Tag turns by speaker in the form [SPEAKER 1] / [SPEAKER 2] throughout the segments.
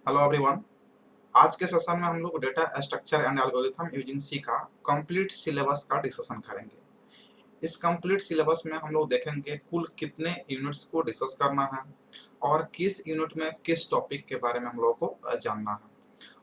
[SPEAKER 1] Hello everyone. आज के session में हम लोग data structure and algorithm using C का कंप्लीट सिलेबस का डिस्कशन करेंगे। इस कंप्लीट सिलेबस में हम लोग देखेंगे कुल कितने यूनिट्स को डिस्कस करना है और किस यूनिट में किस टॉपिक के बारे में हम लोग को जानना है।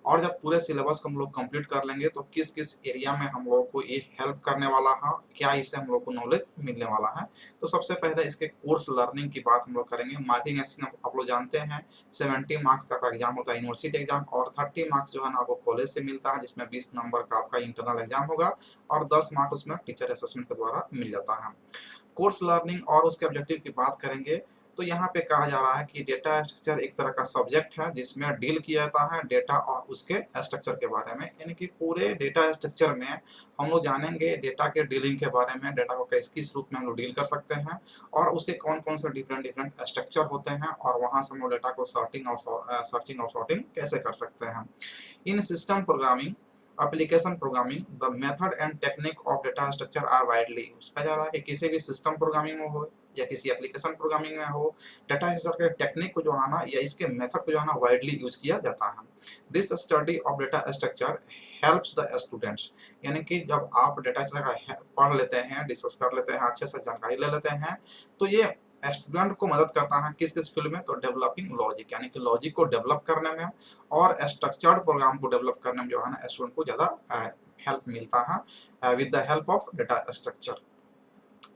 [SPEAKER 1] और जब पूरे सिलेबस को हम लोग कंप्लीट कर लेंगे तो किस किस एरिया में हम लोग को ये हेल्प करने वाला है, क्या इससे हम लोग को नॉलेज मिलने वाला है। तो सबसे पहले इसके कोर्स लर्निंग की बात हम लोग करेंगे। मार्किंग स्कीम आप लोग जानते हैं, 70 मार्क्स का एग्जाम होता है यूनिवर्सिटी एग्जाम, और 30 मार्क्स जो है ना आपको कॉलेज से मिलता है, जिसमें 20 नंबर का आपका इंटरनल एग्जाम होगा और 10 मार्क्स उसमें टीचर असेसमेंट के द्वारा मिल जाता है। कोर्स लर्निंग और उसके ऑब्जेक्टिव की बात करेंगे तो यहाँ पे कहा जा रहा है कि डेटा स्ट्रक्चर एक तरह का सब्जेक्ट है जिसमें डील किया जाता है डेटा और उसके स्ट्रक्चर के बारे में। यानी कि पूरे डेटा स्ट्रक्चर में हम लोग जानेंगे डेटा के डीलिंग के बारे में, डेटा को किस किस रूप में हम लोग डील कर सकते हैं और उसके कौन कौन से डिफरेंट डिफरेंट स्ट्रक्चर होते हैं और वहाँ से हम लोग डेटा को सर्चिंग और सॉर्टिंग कैसे कर सकते हैं। In system programming, application programming, the method and technique of data structure are widely use. कहा जा रहा है कि किसी भी सिस्टम प्रोग्रामिंग में हो या किसी एप्लीकेशन प्रोग्रामिंग में हो, डेटा स्ट्रक्चर के टेक्निक को जो है ना या इसके मेथड को जो है ना वाइडली यूज किया जाता है। This study of data structure helps the students. यानी कि जब आप डेटा स्ट्रक्चर पढ़ लेते हैं, डिस्कस कर लेते हैं, अच्छे से जानकारी ले लेते हैं, तो ये स्टूडेंट को मदद करता है किस किस फील्ड में, तो डेवलपिंग लॉजिक, यानी कि लॉजिक को डेवलप करने में और स्ट्रक्चर्ड प्रोग्राम को डेवलप करने में जो है ना स्टूडेंट को ज़्यादा हेल्प मिलता है with the help of data structure.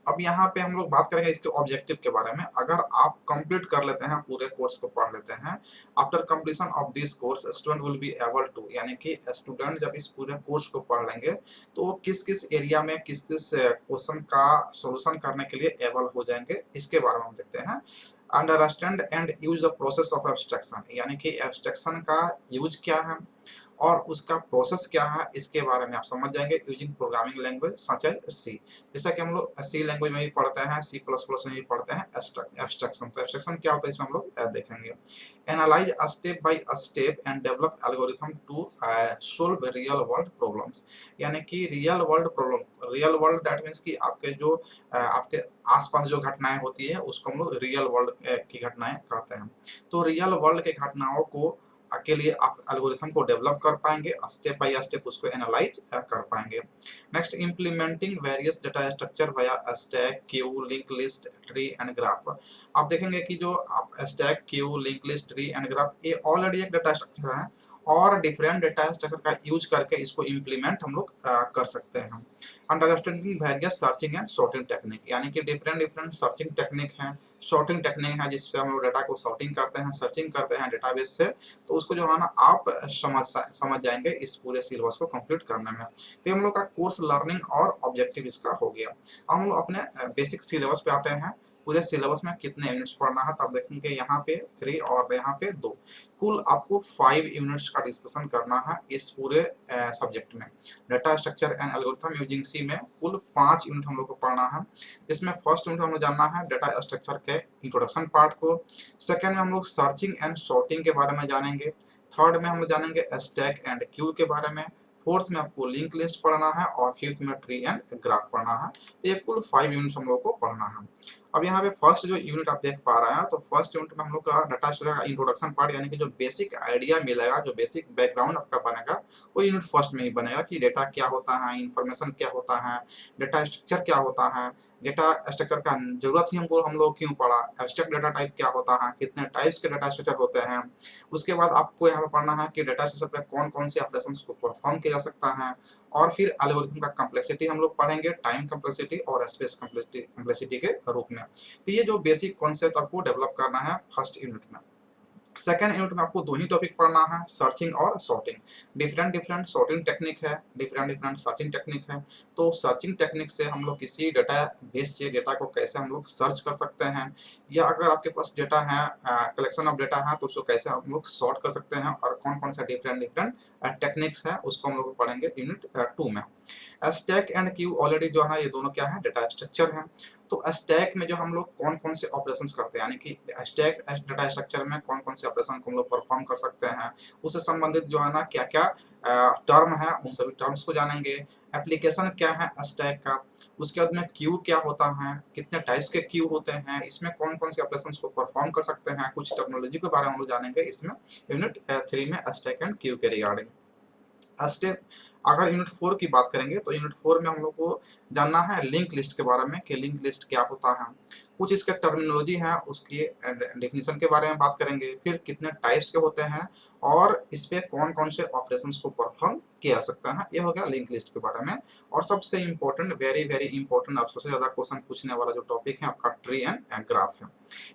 [SPEAKER 1] अब यहाँ पे हम लोग बात करेंगे इसके ऑब्जेक्टिव के बारे में। अगर आप कंप्लीट कर लेते हैं, पूरे कोर्स को पढ़ लेते हैं, after completion of this course student will be able to, यानी कि स्टूडेंट जब इस पूरे कोर्स को पढ़ लेंगे तो वो किस किस एरिया में किस किस क्वेश्चन का सॉल्यूशन करने के लिए एबल हो जाएंगे, इसके बारे में हम देखते हैं। Understand and use the process of abstraction, यानी कि एब्स्ट्रैक्शन का यूज क्या है और उसका प्रोसेस क्या है, इसके बारे में आप समझ जाएंगे using programming language such as C. जैसा कि हम लोग सी लैंग्वेज में भी पढ़ते हैं, सी प्लस प्लस में भी पढ़ते हैं एब्स्ट्रैक्शन। तो एब्स्ट्रैक्शन क्या होता है इसमें हम लोग देखेंगे। Analyse step by step and develop algorithm to solve real world problems, यानी कि real world problem, real world that means कि आपके जो आपके आसपास जो घटनाएं होती है उसको हम लोग रियल वर्ल्ड की घटनाएं कहते हैं। तो रियल वर्ल्ड के घटनाओं को के लिए आप एल्गोरिथम को डेवलप कर पाएंगे, स्टेप बाय स्टेप उसको एनालाइज कर पाएंगे। Next, implementing various data structure via stack, Q, link list, tree and graph. आप देखेंगे कि जो आप stack, Q, link list, tree and graph, ये ऑलरेडी एक डेटा स्ट्रक्चर है और डिफरेंट डेटा स्ट्रक्चर का यूज करके इसको इम्प्लीमेंट हम लोग कर सकते हैं। Understanding various searching and sorting technique, यानी कि डिफरेंट डिफरेंट सर्चिंग टेक्निक है, सॉर्टिंग टेक्निक है, जिसपे हम लोग डाटा को सॉर्टिंग करते हैं, सर्चिंग करते हैं डेटाबेस से। तो उसको जो है ना आप समझ जाएंगे इस पूरे सिलेबस को कंप्लीट करने में। तो हम लोग का कोर्स लर्निंग और ऑब्जेक्टिव इसका हो गया। अब हम लोग अपने बेसिक सिलेबस पे आते हैं। पूरे सिलेबस में कितने यूनिट्स पढ़ना है, तब देखेंगे यहाँ पे 3 और यहाँ पे 2, कुल आपको 5 यूनिट्स का डिस्कशन करना है इस पूरे सब्जेक्ट में। Data structure and algorithm using C में कुल 5 यूनिट हम लोग को पढ़ना है। इसमें फर्स्ट यूनिट हम लोग जानना है डेटा स्ट्रक्चर के इंट्रोडक्शन पार्ट को। सेकेंड में हम लोग सर्चिंग एंड सॉर्टिंग के बारे में जानेंगे। थर्ड में हम लोग जानेंगे स्टैक एंड क्यू के बारे में। फोर्थ में आपको लिंक लिस्ट पढ़ना है और फिफ्थ में ट्री एंड ग्राफ पढ़ना है। तो ये कुल 5 यूनिट्स हम लोग को पढ़ना है। अब यहाँ पे फर्स्ट जो यूनिट आप देख पा रहे हैं, तो फर्स्ट यूनिट में हम लोग का डाटा स्ट्रक्चर का इंट्रोडक्शन पार्ट, यानी कि जो बेसिक आइडिया मिलेगा, जो बेसिक बैकग्राउंड आपका बनेगा, वो यूनिट फर्स्ट में ही बनेगा कि डेटा क्या होता है, इंफॉर्मेशन क्या होता है, डेटा स्ट्रक्चर क्या होता है, डेटा स्ट्रक्चर का जरूरत ही हमको हम लोग क्यों पढ़ा, एब्स्ट्रैक्ट डेटा टाइप क्या होता है, कितने टाइप्स के डेटा स्ट्रक्चर होते हैं। उसके बाद आपको यहाँ पे पढ़ना है कि डेटा स्ट्रक्चर पे कौन कौन से ऑपरेशंस को परफॉर्म किया जा सकता है, और फिर एल्गोरिथम का कम्प्लेक्सिटी हम लोग पढ़ेंगे, टाइम कम्प्लेक्सिटी और स्पेस कम्प्लेक्सिटी के रूप में। तो ये जो बेसिक कॉन्सेप्ट आपको डेवलप करना है फर्स्ट यूनिट में। सेकेंड यूनिट में आपको 2 ही टॉपिक पढ़ना है, सर्चिंग और sorting. Different different sorting technique है, डिफरेंट डिफरेंट सर्चिंग टेक्निक है। तो सर्चिंग टेक्निक से हम लोग किसी डेटा बेस से डेटा को कैसे हम लोग सर्च कर सकते हैं, या अगर आपके पास डेटा है, कलेक्शन ऑफ डेटा है, तो उसको कैसे हम लोग सॉर्ट कर सकते हैं और कौन कौन सा डिफरेंट डिफरेंट टेक्निक्स है, उसको हम लोग पढ़ेंगे यूनिट 2 में। स्टैक एंड क्यू ऑलरेडी जो है ना ये दोनों क्या है, डेटा स्ट्रक्चर है। तो स्टैक में जो हम लोग कौन कौन से ऑपरेशंस करते हैं, यानी कि स्टैक डेटा स्ट्रक्चर में कौन कौन से ऑपरेशन को हम लोग परफॉर्म कर सकते हैं, उससे संबंधित जो है ना क्या क्या टर्म है, उन सभी टर्म्स को जानेंगे। एप्लीकेशन क्या है स्टैक का, उसके बाद में क्यू क्या होता है, कितने टाइप्स के क्यू होते हैं, इसमें कौन कौन से ऑपरेशंस को परफॉर्म कर सकते हैं, कुछ टेक्नोलॉजी के बारे में हम लोग जानेंगे इसमें यूनिट 3 में स्टैक एंड क्यू के रिगार्डिंग। स्टेप अगर यूनिट 4 की बात करेंगे तो यूनिट 4 में हम लोग को जानना है लिंक लिस्ट के बारे में कि लिंक लिस्ट क्या होता है, कुछ इसके टर्मिनोलॉजी है उसकी डेफिनेशन के बारे में बात करेंगे, फिर कितने टाइप्स के होते हैं और इस पे कौन कौन से ऑपरेशंस को परफॉर्म किया जा सकता है, ये हो गया लिंक लिस्ट के बारे में। और सबसे इंपॉर्टेंट वेरी वेरी इंपॉर्टेंट आप सबसे ज़्यादा क्वेश्चन पूछने वाला जो टॉपिक है आपका ट्री एंड ग्राफ है।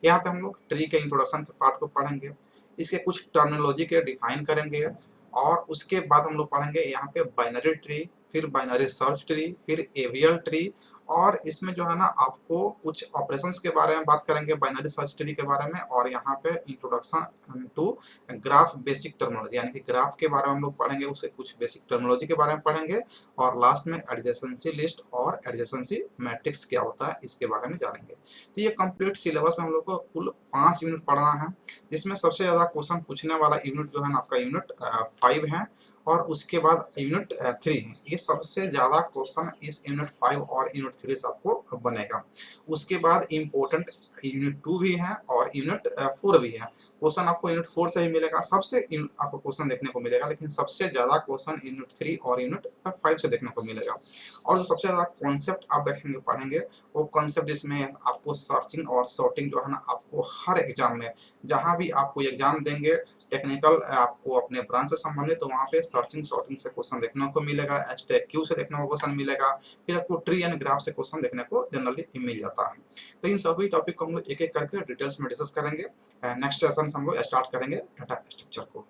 [SPEAKER 1] यहाँ पे हम लोग ट्री के इंट्रोडक्शन के पार्ट को पढ़ेंगे, इसके कुछ टर्मिनोलॉजी के डिफाइन करेंगे और उसके बाद हम लोग पढ़ेंगे यहाँ पे बाइनरी ट्री, फिर बाइनरी सर्च ट्री, फिर एवियल ट्री, और इसमें जो है ना आपको कुछ ऑपरेशंस के बारे में बात करेंगे बाइनरी सर्च ट्री के बारे में, और यहाँ पे introduction to graph basic terminology यानी कि ग्राफ के बारे में हम लोग पढ़ेंगे, उसके कुछ बेसिक टर्मिनोलॉजी के बारे में पढ़ेंगे, और लास्ट में एडजेसेंसी लिस्ट और एडजेसेंसी मैट्रिक्स क्या होता है इसके बारे में जानेंगे। तो ये कंप्लीट सिलेबस में हम लोग को कुल 5 यूनिट पढ़ना है, जिसमें सबसे ज़्यादा क्वेश्चन पूछने वाला यूनिट जो है ना आपका यूनिट 5 है, और उसके बाद यूनिट 3 है। ये सबसे ज़्यादा क्वेश्चन इस यूनिट 5 और यूनिट 3 से आपको बनेगा। उसके बाद इम्पोर्टेंट यूनिट 2 भी है और यूनिट 4 भी है। क्वेश्चन आपको यूनिट 4 से भी मिलेगा, सबसे आपको क्वेश्चन देखने को मिलेगा, लेकिन सबसे ज़्यादा क्वेश्चन यूनिट 3 और यूनिट 5 से देखने को मिलेगा। और जो सबसे ज़्यादा कॉन्सेप्ट आप देखेंगे पढ़ेंगे वो कॉन्सेप्ट इसमें आपको सर्चिंग और सॉर्टिंग जो है ना आपको हर एग्जाम में जहाँ भी आपको एग्जाम देंगे टेक्निकल आपको अपने ब्रांच से संबंधित, तो वहाँ पे सर्चिंग सॉर्टिंग से क्वेश्चन देखने को मिलेगा, एस्टेक क्यू से देखने को क्वेश्चन मिलेगा, फिर आपको ट्री एंड ग्राफ से क्वेश्चन देखने को जनरली मिल जाता है। तो इन सभी टॉपिक को हम लोग एक एक करके डिटेल्स में डिस्कस करेंगे। नेक्स्ट सेशन हम लोग स्टार्ट करेंगे डाटा स्ट्रक्चर को।